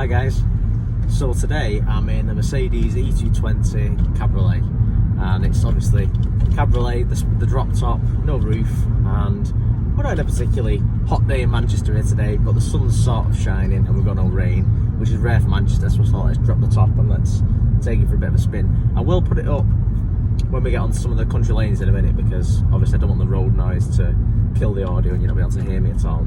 Hi guys, so today I'm in a Mercedes E220 Cabriolet, and it's obviously Cabriolet, the drop top, no roof, and we're not in a particularly hot day in Manchester here today, but the sun's sort of shining and we've got no rain, which is rare for Manchester, so I thought let's drop the top and let's take it for a bit of a spin. I will put it up when we get on some of the country lanes in a minute, because obviously I don't want the road noise to kill the audio and you're not be able to hear me at all.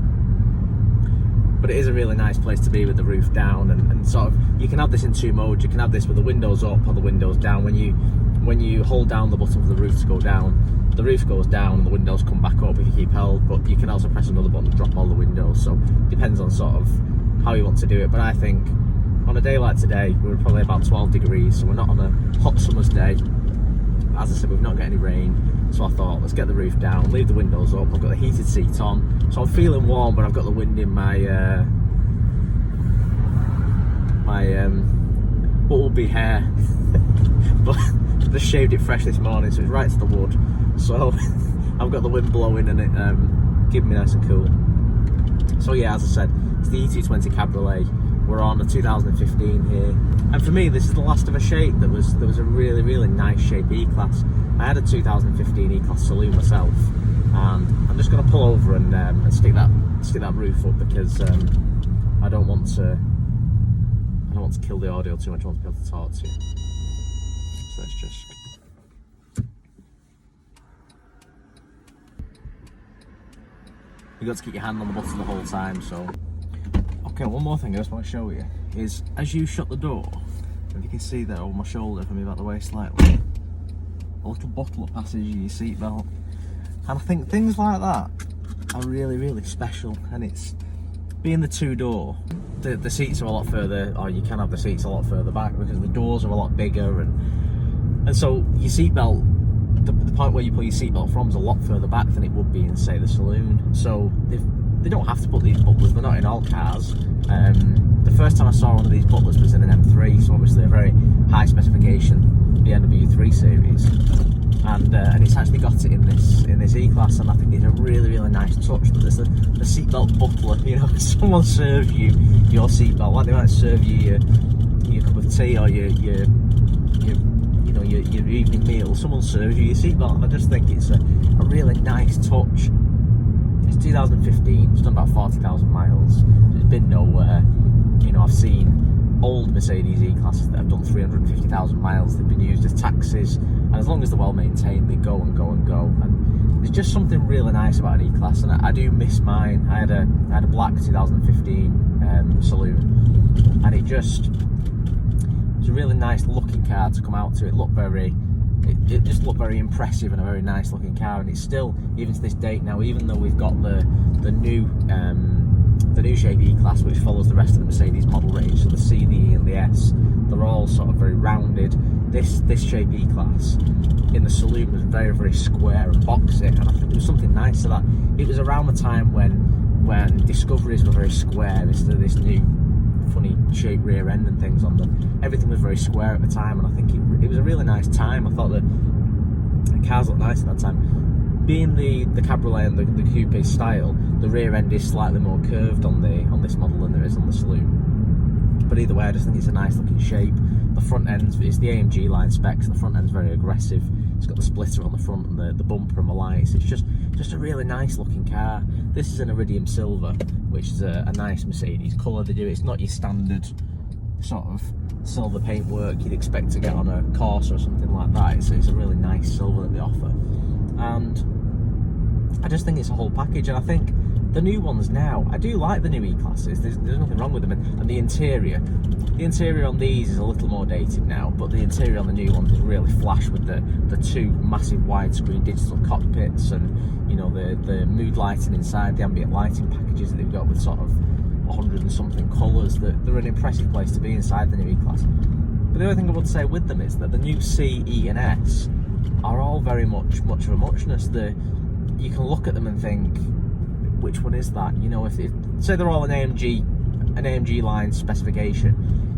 But it is a really nice place to be with the roof down, and sort of, you can have this in two modes. You can have this with the windows up or the windows down. When you hold down the button for the roof to go down, the roof goes down and the windows come back up if you keep held, but you can also press another button and drop all the windows, so it depends on sort of how you want to do it. But I think on a day like today, we're probably about 12 degrees, so we're not on a hot summer's day. As I said, we've not got any rain, so I thought let's get the roof down, leave the windows up. I've got the heated seat on, so I'm feeling warm, but I've got the wind in my what will be hair. But I just shaved it fresh this morning, so it's right to the wood. So I've got the wind blowing and it keeping me nice and cool. So yeah, as I said, it's the E220 Cabriolet. We're on a 2015 here, and for me this is the last of a shape that was a really nice shape E Class. I had a 2015 E Class Saloon myself, and I'm just going to pull over and stick that roof up, because I don't want to kill the audio too much. I want to be able to talk to you. So let's just. You've got to keep your hand on the button the whole time, so. Okay, one more thing I just want to show you is, as you shut the door, if you can see there over my shoulder from me about the waist slightly, a little bottle passes you your seatbelt, and I think things like that are really special. And it's being the two-door, the seats are a lot further, or you can have the seats a lot further back because the doors are a lot bigger, and so your seatbelt, the point where you pull your seatbelt from is a lot further back than it would be in, say, the saloon. So they don't have to put these butlers, they're not in all cars. The first time I saw one of these butlers was in an M3, so obviously a very high specification BMW 3 Series, and it's actually got it in this E Class, and I think it's a really nice touch that there's the seatbelt butler. You know, someone serves you your seatbelt like they might serve you your cup of tea or your evening meal. Someone serves you your seatbelt, and I just think it's a really nice touch. It's 2015, it's done about 40,000 miles, it's been nowhere. You know, I've seen old Mercedes E-Classes that have done 350,000 miles, they've been used as taxis, and as long as they're well maintained, they go and go and go. And there's just something really nice about an E-Class, and I do miss mine. I had a black 2015 Saloon, and it was a really nice looking car to come out to. It just looked very impressive and a very nice looking car, and it's still, even to this date now, even though we've got the new shape E Class, which follows the rest of the Mercedes model range, so the C, the E and the S, they're all sort of very rounded. This shape E Class in the saloon was very square and boxy, and I think there was something nice to that. It was around the time when Discoveries were very square, this new funny shaped rear end and things on them. Everything was very square at the time, and I think it was a really nice time. I thought the cars looked nice at that time. Being the Cabriolet and the coupe style, the rear end is slightly more curved on this model than there is on the saloon. But either way, I just think it's a nice looking shape. The front end is the AMG Line specs. The front end's very aggressive. It's got the splitter on the front and the bumper and the lights. It's just a really nice looking car. This is an iridium silver, which is a nice Mercedes colour they do. It's not your standard sort of silver paintwork you'd expect to get on a Corsa or something like that. It's a really nice silver that they offer, and I just think it's a whole package. And I think the new ones now, I do like the new E-Classes. There's nothing wrong with them, and the interior on these is a little more dated now, but the interior on the new ones is really flash with the two massive widescreen digital cockpits, and you know the mood lighting inside, the ambient lighting packages that they've got with sort of 100 and something colours. They're an impressive place to be inside the new E-Class. But the other thing I would say with them is that the new C, E and S are all very much of a muchness. You can look at them and think, which one is that? You know, if say they're all an AMG Line specification,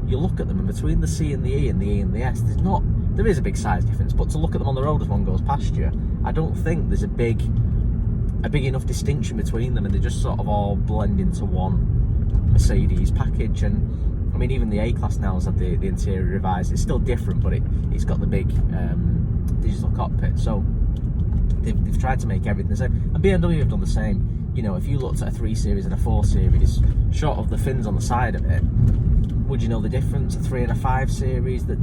you look at them, and between the C and the E and the E and the S, there is a big size difference, but to look at them on the road as one goes past you, I don't think there's a big enough distinction between them, and they just sort of all blend into one Mercedes package. And mean, even the A Class now has had the interior revised. It's still different, but it's got the big digital cockpit. So they've tried to make everything the same. And BMW have done the same. You know, if you looked at a 3 Series and a 4 Series, short of the fins on the side of it, would you know the difference? A 3 and a 5 Series, they're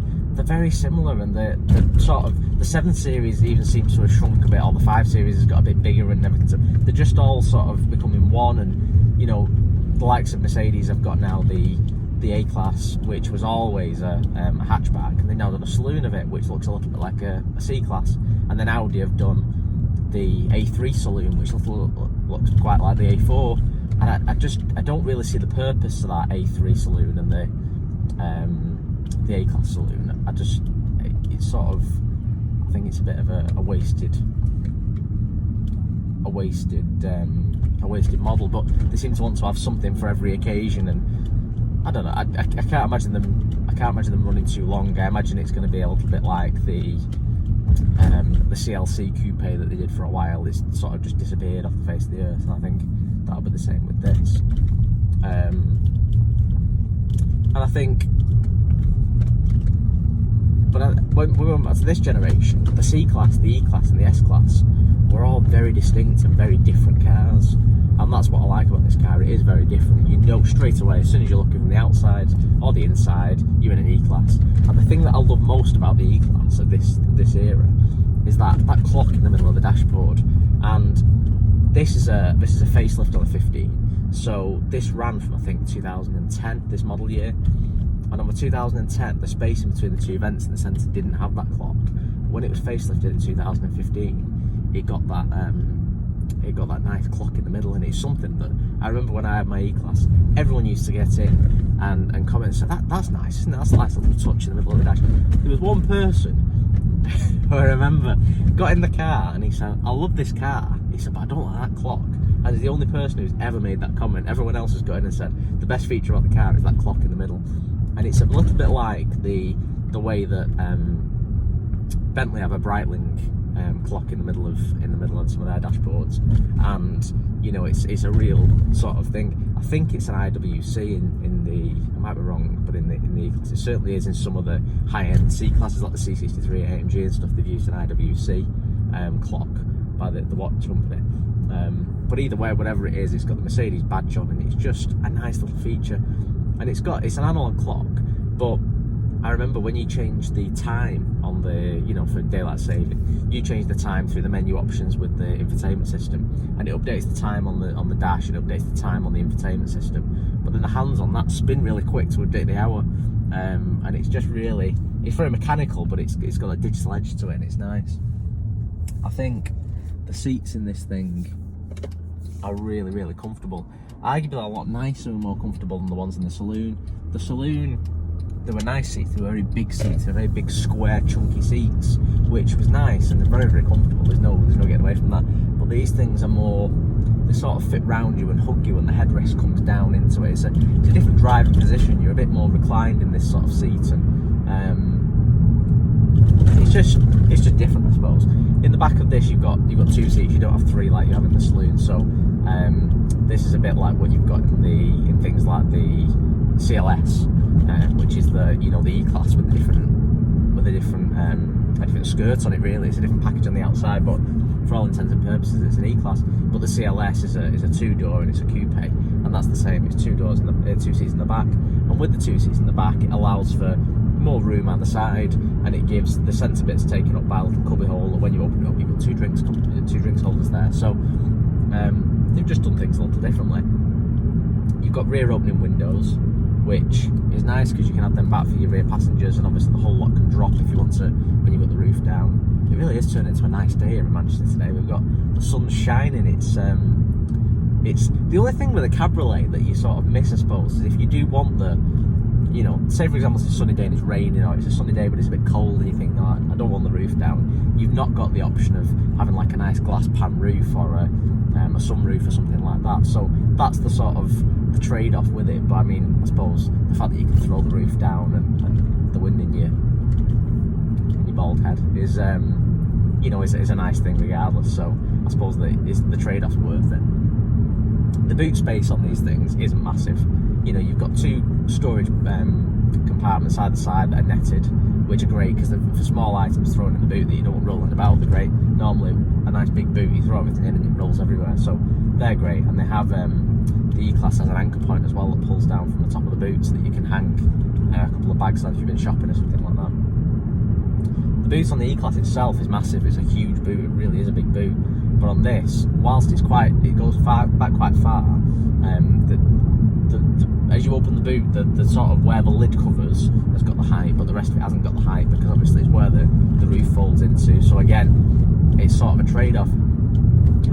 very similar, and the sort of the 7 Series even seems to have shrunk a bit. Or the 5 Series has got a bit bigger and everything. So they're just all sort of becoming one. And you know, the likes of Mercedes have got now the A Class, which was always a hatchback, and they've now done a saloon of it, which looks a little bit like a C Class. And then Audi have done the A3 saloon, which looks quite like the A4. And I don't really see the purpose of that A3 saloon and the A Class saloon. It's sort of, I think it's a bit of a wasted model. But they seem to want to have something for every occasion, and I don't know. I can't imagine them running too long. I imagine it's going to be a little bit like the CLC coupe that they did for a while. It's sort of just disappeared off the face of the earth, and I think that'll be the same with this. And I think, but when we went back to this generation, the C Class, the E Class and the S Class were all very distinct and very different cars. And that's what I like about this car. It is very different. You know straight away, as soon as you're looking from the outside or the inside, you're in an E Class. And the thing that I love most about the E Class of this era is that clock in the middle of the dashboard. And this is a facelift on a 15. So this ran from, I think, 2010, this model year. And on the 2010, the space in between the two vents in the centre didn't have that clock. When it was facelifted in 2015, it got that nice clock in the middle, and it's something that I remember when I had my E Class, everyone used to get in and comment and say, that's nice, isn't it? That's a nice little touch in the middle of the dash. There was one person who I remember got in the car and he said, I love this car. He said, but I don't like that clock. And he's the only person who's ever made that comment. Everyone else has got in and said the best feature about the car is that clock in the middle. And it's a little bit like the way that Bentley have a Breitling clock in the middle of some of their dashboards, and you know it's a real sort of thing. I think it's an IWC in the, I might be wrong, but in the E Class it certainly is in some of the high-end C classes like the C63 AMG and stuff. They've used an IWC clock by the watch company. But either way, whatever it is, it's got the Mercedes badge on, and it's just a nice little feature. And it's an analog clock, but I remember when you change the time on the, you know, for daylight saving, you change the time through the menu options with the infotainment system, and it updates the time on the dash, and it updates the time on the infotainment system. But then the hands on that spin really quick to update the hour, and it's just really, it's very mechanical, but it's got a digital edge to it, and it's nice. I think the seats in this thing are really, really comfortable. Arguably a lot nicer and more comfortable than the ones in the saloon. The saloon, they were nice seats, they were very big seats, they were very big square chunky seats, which was nice and they're very, very comfortable. There's no getting away from that. But these things are more, they sort of fit round you and hug you, and the headrest comes down into it. It's a different driving position. You're a bit more reclined in this sort of seat, and it's just different, I suppose. In the back of this, you've got 2 seats. You don't have 3 like you have in the saloon. So this is a bit like what you've got in things like the CLS, which is the E Class with a different skirt on it. Really, it's a different package on the outside, but for all intents and purposes, it's an E Class. But the CLS is a 2-door and it's a coupe, and that's the same. It's 2 doors and 2 seats in the back, and with the 2 seats in the back, it allows for more room at the side, and it gives the centre bits taken up by a little cubby hole. And when you open it up, you've got 2 drinks holders there. So they've just done things a little differently. You've got rear opening windows, which is nice because you can have them back for your rear passengers, and obviously the whole lot can drop if you want to when you've got the roof down. It really is turning into a nice day here in Manchester today. We've got the sun shining. It's the only thing with a cabriolet that you sort of miss, I suppose, is if you do want the, you know, say for example it's a sunny day and it's raining, or it's a sunny day but it's a bit cold and you think, no, I don't want the roof down. You've not got the option of having like a nice glass pan roof or a sunroof or something like that. So that's the sort of the trade-off with it. But I mean, I suppose the fact that you can throw the roof down and the wind in your bald head is is a nice thing regardless. So I suppose the trade-off's worth it. The boot space on these things isn't massive. you've got two storage compartments either side that are netted, which are great because for small items thrown in the boot that you don't want rolling about, they're great. Normally a nice big boot, you throw everything in and it rolls everywhere, so they're great. And they have the E Class has an anchor point as well that pulls down from the top of the boot so that you can hang a couple of bags on if you've been shopping or something like that. The boot on the E Class itself is massive. It's a huge boot. It really is a big boot. But on this, whilst it goes back quite far, as you open the boot, the sort of where the lid covers has got the height, but the rest of it hasn't got the height because obviously it's where the roof folds into. So again, it's sort of a trade-off.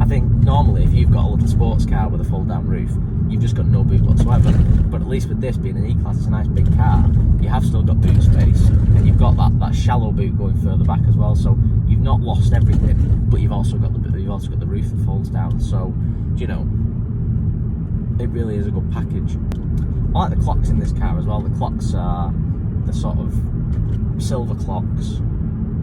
I think normally if you've got a little sports car with a fold-down roof, you've just got no boot whatsoever. But at least with this being an E-Class, it's a nice big car. You have still got boot space, and you've got that shallow boot going further back as well. So you've not lost everything, but you've also got the roof that folds down. So it really is a good package. I like the clocks in this car as well. The clocks are the sort of silver clocks.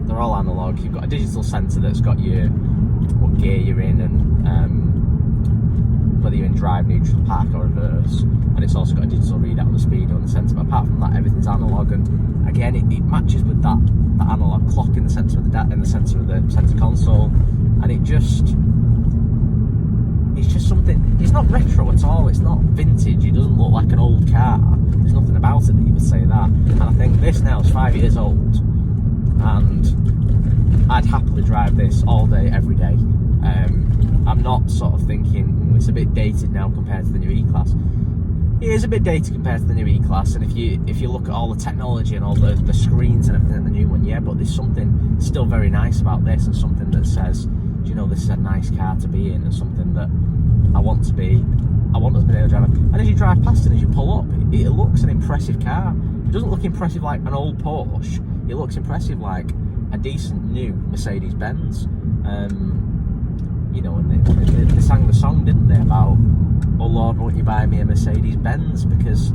They're all analog. You've got a digital sensor that's got what gear you're in and whether you're in drive, neutral, park or reverse. And it's also got a digital readout on the speedo and the sensor. But apart from that, everything's analog. And again, it matches with that analog clock in the centre of the centre console. And it's just something. It's not retro at all. It's not vintage. It doesn't look like an old car. There's nothing about it that you would say that. And I think this now is 5 years old, and I'd happily drive this all day, every day. I'm not sort of thinking it's a bit dated now compared to the new E-Class. It is a bit dated compared to the new E-Class, and if you look at all the technology and all the screens and everything in the new one, yeah, but there's something still very nice about this, and something that says, this is a nice car to be in, and something that I want to be able to drive. And as you drive past it, as you pull up, it looks an impressive car. It doesn't look impressive like an old Porsche. It looks impressive like a decent new Mercedes-Benz. And they sang the song, didn't they, about, oh Lord, won't you buy me a Mercedes-Benz? Because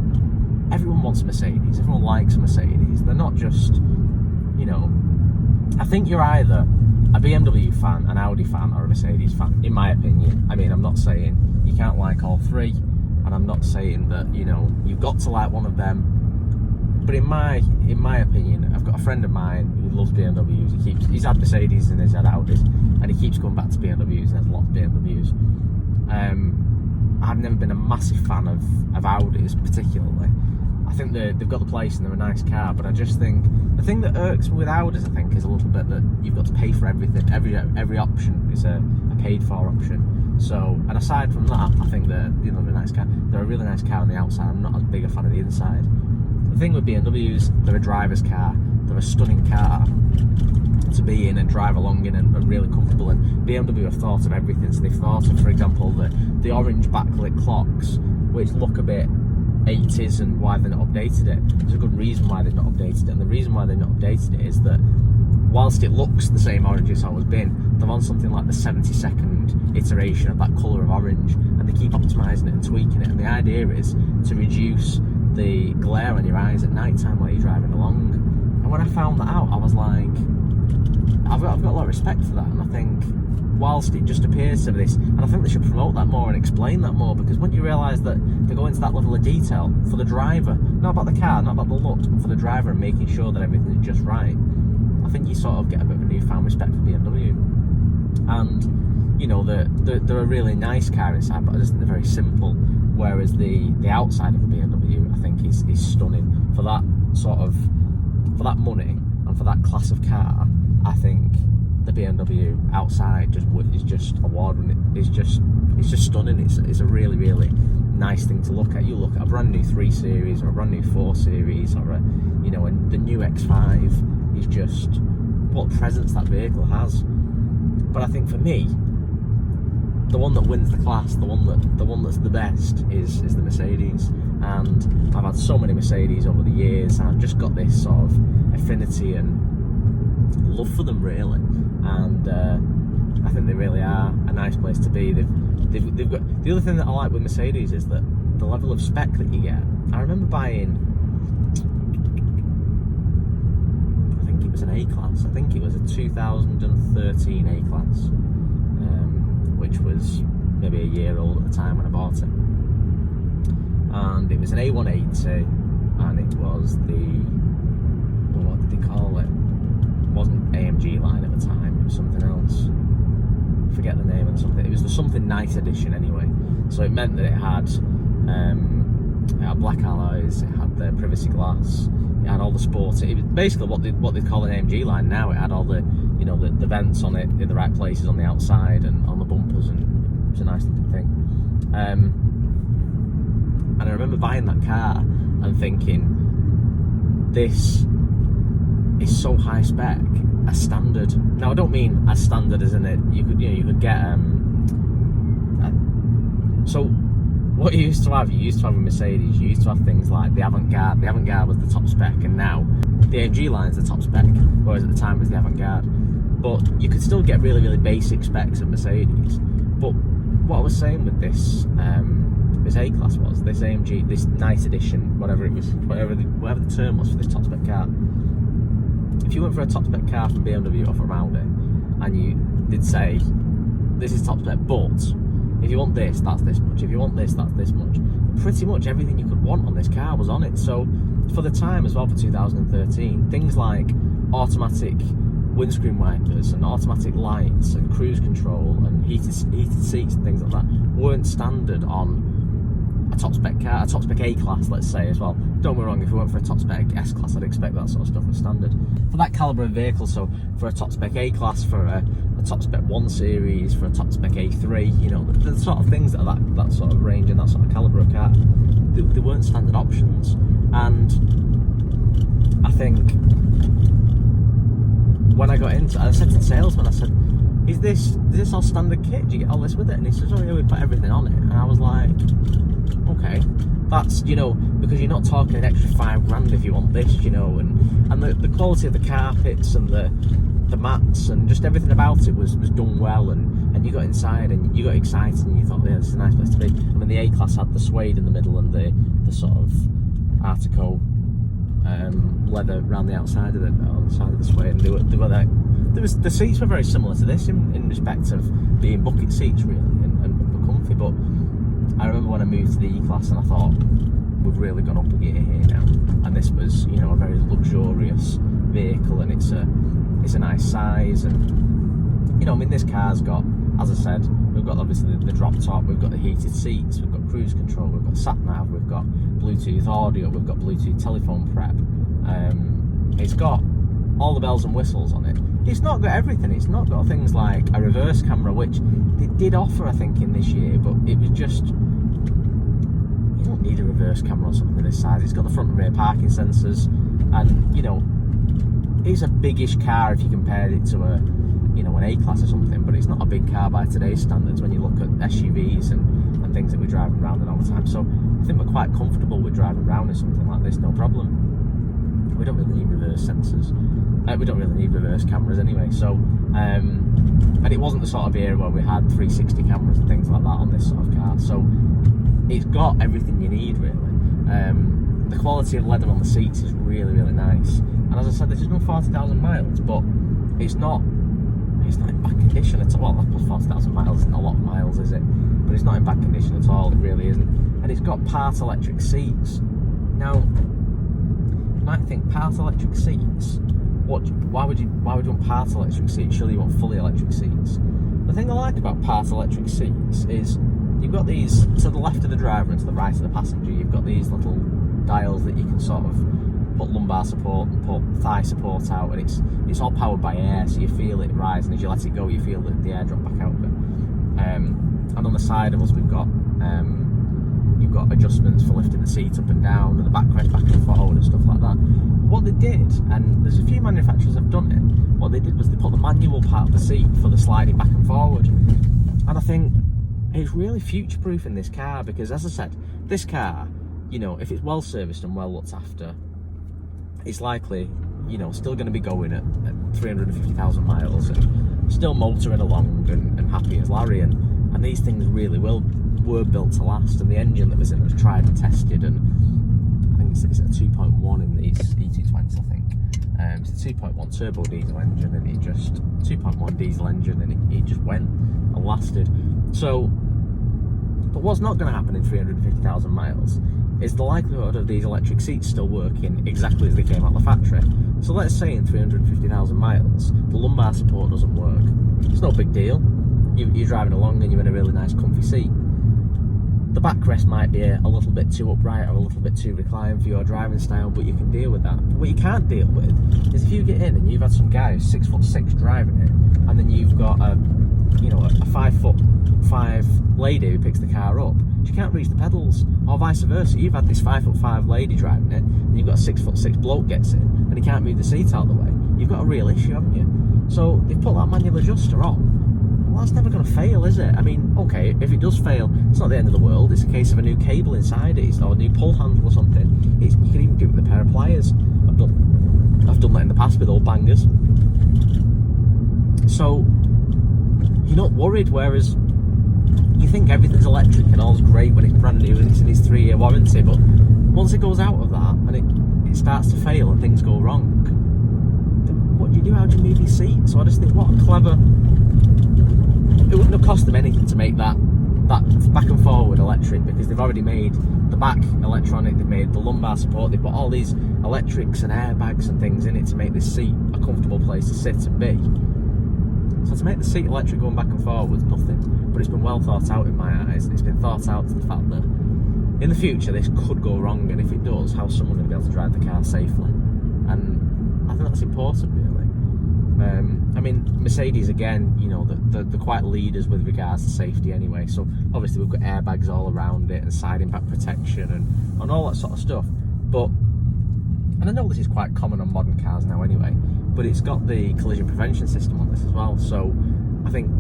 everyone wants a Mercedes. Everyone likes a Mercedes. They're not just, I think you're either a BMW fan, an Audi fan, or a Mercedes fan, in my opinion. I mean, I'm not saying you can't like all three, and I'm not saying that, you've got to like one of them. But in my opinion, I've got a friend of mine who loves BMWs. He's had Mercedes and he's had Audis, and he keeps going back to BMWs and has a lot of BMWs. I've never been a massive fan of Audis particularly. I think they've got the place and they're a nice car, but I just think the thing that irks me with Audis, I think, is a little bit that you've got to pay for everything. Every option is a paid for option. So, and aside from that, I think they're a nice car. They're a really nice car on the outside. I'm not as big a fan of the inside. The thing with BMWs, they're a driver's car. They're a stunning car to be in and drive along in and really comfortable. And BMW have thought of everything. So they've thought of, for example, the orange backlit clocks, which look a bit 80s, and why they've not updated it. There's a good reason why they've not updated it, and the reason why they've not updated it is that whilst it looks the same orange it's always been, they're on something like the 72nd iteration of that colour of orange, and they keep optimising it and tweaking it. And the idea is to reduce the glare on your eyes at night time while you're driving along. And when I found that out, I was like, I've got a lot of respect for that. And I think whilst it just appears to be this, and I think they should promote that more and explain that more, because when you realise that they go into that level of detail for the driver, not about the car, not about the looks, but for the driver, and making sure that everything is just right, I think you sort of get a bit of a newfound respect for BMW. And they're a really nice car inside, but I just think they're very simple. Whereas the outside of the BMW, I think, is stunning for that money and for that class of car. I think the BMW outside is just award-winning. It's just stunning. It's a really, really nice thing to look at. You look at a brand new 3 Series or a brand new 4 Series or the new X5 is just what presence that vehicle has. But I think for me, the one that wins the class, the one that's the best is the Mercedes. And I've had so many Mercedes over the years, and I've just got this sort of affinity and love for them, really. And I think they really are a nice place to be. They've got, the other thing that I like with Mercedes is that the level of spec that you get. I remember buying, I think it was an A Class. I think it was a 2013 A Class. Which was maybe a year old at the time when I bought it. and it was an A180, and it was what did they call it? It wasn't AMG Line at the time, it was something else. Forget the name of something. It was the something nice edition anyway. So it meant that it had black alloys, it had the privacy glass, it had all the sporty. It was basically what they call an AMG Line now. It had all the the vents on it in the right places on the outside and on the bumpers, and it was a nice looking thing. And I remember buying that car and thinking, this is so high spec, as standard. Now I don't mean as standard as in it. You could get so what you used to have a Mercedes. You used to have things like the Avant-Garde. The Avant-Garde was the top spec, and now the AMG Line's the top spec, whereas at the time it was the Avant-Garde. But you could still get really, really basic specs of Mercedes. But what I was saying with this A Class was, this AMG, this nice edition, whatever the term was for this top spec car. If you went for a top spec car from BMW or from Audi, and you did say, this is top spec, but if you want this, that's this much. If you want this, that's this much. Pretty much everything you could want on this car was on it. So for the time as well, for 2013, things like automatic windscreen wipers and automatic lights and cruise control and heated seats and things like that weren't standard on a top spec car, a top spec A Class, let's say, as well. Don't get me wrong, if we went for a top spec S Class, I'd expect that sort of stuff was standard. For that calibre of vehicle, so for a top spec A Class, for a top spec 1 Series, for a top spec A3, the sort of things that are that sort of range and that sort of calibre of car, they weren't standard options. And I think when I got into it, I said to the salesman, I said, is this all standard kit? Do you get all this with it? And he says, oh yeah, we put everything on it. And I was like, okay, that's, because you're not talking an extra $5,000 if you want this, and the quality of the carpets and the mats and just everything about it was done well, and you got inside and you got excited and you thought, yeah, this is a nice place to be. I mean, the A Class had the suede in the middle and the sort of Artico leather around the outside of on the side of the suede, and the seats were very similar to this in respect of being bucket seats really and comfy. But I remember when I moved to the E Class and I thought, we've really gone up a gear here now, and this was a very luxurious vehicle, and it's a nice size, and this car's got, as I said, we've got obviously the drop top, we've got the heated seats, we've got cruise control, we've got sat nav, we've got Bluetooth audio, we've got Bluetooth telephone prep. It's got all the bells and whistles on it. It's not got everything. It's not got things like a reverse camera, which they did offer, I think, in this year, but it was just, you don't need a reverse camera on something this size. It's got the front and rear parking sensors, and it's a biggish car if you compared it to an A Class or something, but it's not a big car by today's standards when you look at SUVs and things that we drive around in all the time. So I think we're quite comfortable with driving around in something like this, no problem. We don't really need reverse sensors. We don't really need reverse cameras anyway. So, and it wasn't the sort of era where we had 360 cameras and things like that on this sort of car. So it's got everything you need really. The quality of leather on the seats is really, really nice. And as I said, this is not 40,000 miles, but it's not in bad condition at all. Well, plus 40,000 miles isn't a lot of miles, is it? But it's not in bad condition at all. It really isn't. And it's got part electric seats. Now, you might think, part electric seats? Why would you want part electric seats? Surely you want fully electric seats. The thing I like about part electric seats is you've got these to the left of the driver and to the right of the passenger. You've got these little dials that you can sort of put lumbar support and put thigh support out, and it's all powered by air, so you feel it rise, and as you let it go, you feel the air drop back out of it. And on the side of us, you've got adjustments for lifting the seat up and down, and the backrest back and forward and stuff like that. What they did, and there's a few manufacturers have done it, what they did was they put the manual part of the seat for the sliding back and forward. And I think it's really future-proof in this car, because as I said, this car, if it's well serviced and well looked after, it's likely, still going to be going at 350,000 miles and still motoring along and happy as Larry. And these things really were built to last. And the engine that was in it was tried and tested. And I think it's a 2.1 in these E220s, I think. It's a 2.1 turbo diesel engine, and it just 2.1 diesel engine, and it just went and lasted. So, but what's not going to happen in 350,000 miles is the likelihood of these electric seats still working exactly as they came out of the factory. So let's say in 350,000 miles, the lumbar support doesn't work. It's no big deal. You're driving along and you're in a really nice comfy seat. The backrest might be a little bit too upright or a little bit too reclined for your driving style, but you can deal with that. But what you can't deal with is if you get in and you've had some guy who's 6'6" driving it, and then you've got a 5'5" lady who picks the car up. She can't reach the pedals, or vice versa. You've had this 5'5" lady driving it, and you've got a 6'6" bloke gets in, and he can't move the seat out of the way. You've got a real issue, haven't you? So they've put that manual adjuster on. Well, that's never going to fail, is it? I mean, okay, if it does fail, it's not the end of the world. It's a case of a new cable inside it, or a new pull handle or something. You can even do it with a pair of pliers. I've done that in the past with old bangers. So you're not worried, whereas you think everything's electric and all's great when it's brand new and it's in its 3-year warranty, but once it goes out of that and it starts to fail and things go wrong, then what do you do? How do you move your seat? So I just think, what a clever... It wouldn't have cost them anything to make that back and forward electric, because they've already made the back electronic, they've made the lumbar support, they've put all these electrics and airbags and things in it to make this seat a comfortable place to sit and be. So to make the seat electric going back and forward is nothing, but it's been well thought out in my eyes. It's been thought out to the fact that in the future this could go wrong, and if it does, how's someone going to be able to drive the car safely? And I think that's important, really. I mean, Mercedes, again, you know, they're quite leaders with regards to safety anyway. So obviously we've got airbags all around it and side impact protection and all that sort of stuff. But, and I know this is quite common on modern cars now anyway, but it's got the collision prevention system on this as well. So I think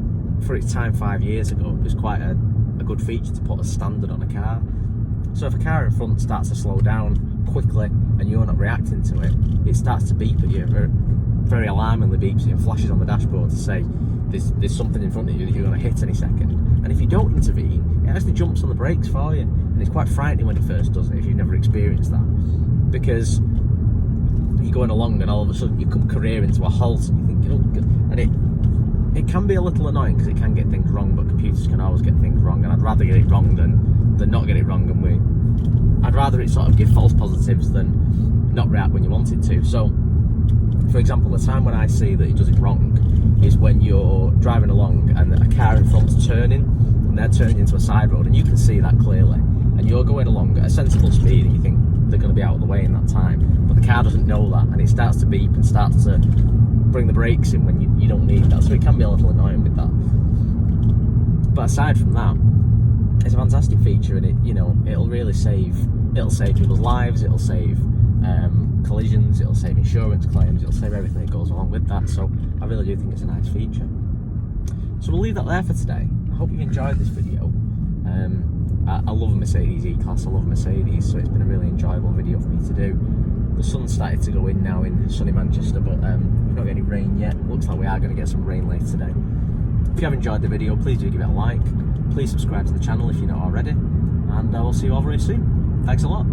for its time 5 years ago, it was quite a good feature to put as standard on a car. So if a car in front starts to slow down quickly and you're not reacting to it, it starts to beep at you, very alarmingly beeps at you and flashes on the dashboard to say there's something in front of you that you're going to hit any second. And if you don't intervene, it actually jumps on the brakes for you. And it's quite frightening when it first does it, if you've never experienced that. Because you're going along and all of a sudden you come careering to a halt and you think, and it can be a little annoying because it can get things wrong, but computers can always get things wrong, and I'd rather get it wrong than not get it wrong. And I'd rather it sort of give false positives than not react when you want it to. So for example, the time when I see that it does it wrong is when you're driving along and a car in front's turning, and they're turning into a side road, and you can see that clearly, and you're going along at a sensible speed and you think they're going to be out of the way in that time, but the car doesn't know that, and it starts to beep and starts to bring the brakes in when you don't need that. So it can be a little annoying with that. But aside from that, it's a fantastic feature, and it'll really save people's lives, it'll save collisions, it'll save insurance claims, it'll save everything that goes along with that. So I really do think it's a nice feature. So we'll leave that there for today. I hope you've enjoyed this video. I love a Mercedes E-Class, I love a Mercedes, so it's been a really enjoyable video for me to do. The sun's started to go in now in sunny Manchester, but we've not got any rain yet. Looks like we are going to get some rain later today. If you have enjoyed the video, please do give it a like. Please subscribe to the channel if you're not already, and I will see you all very soon. Thanks a lot.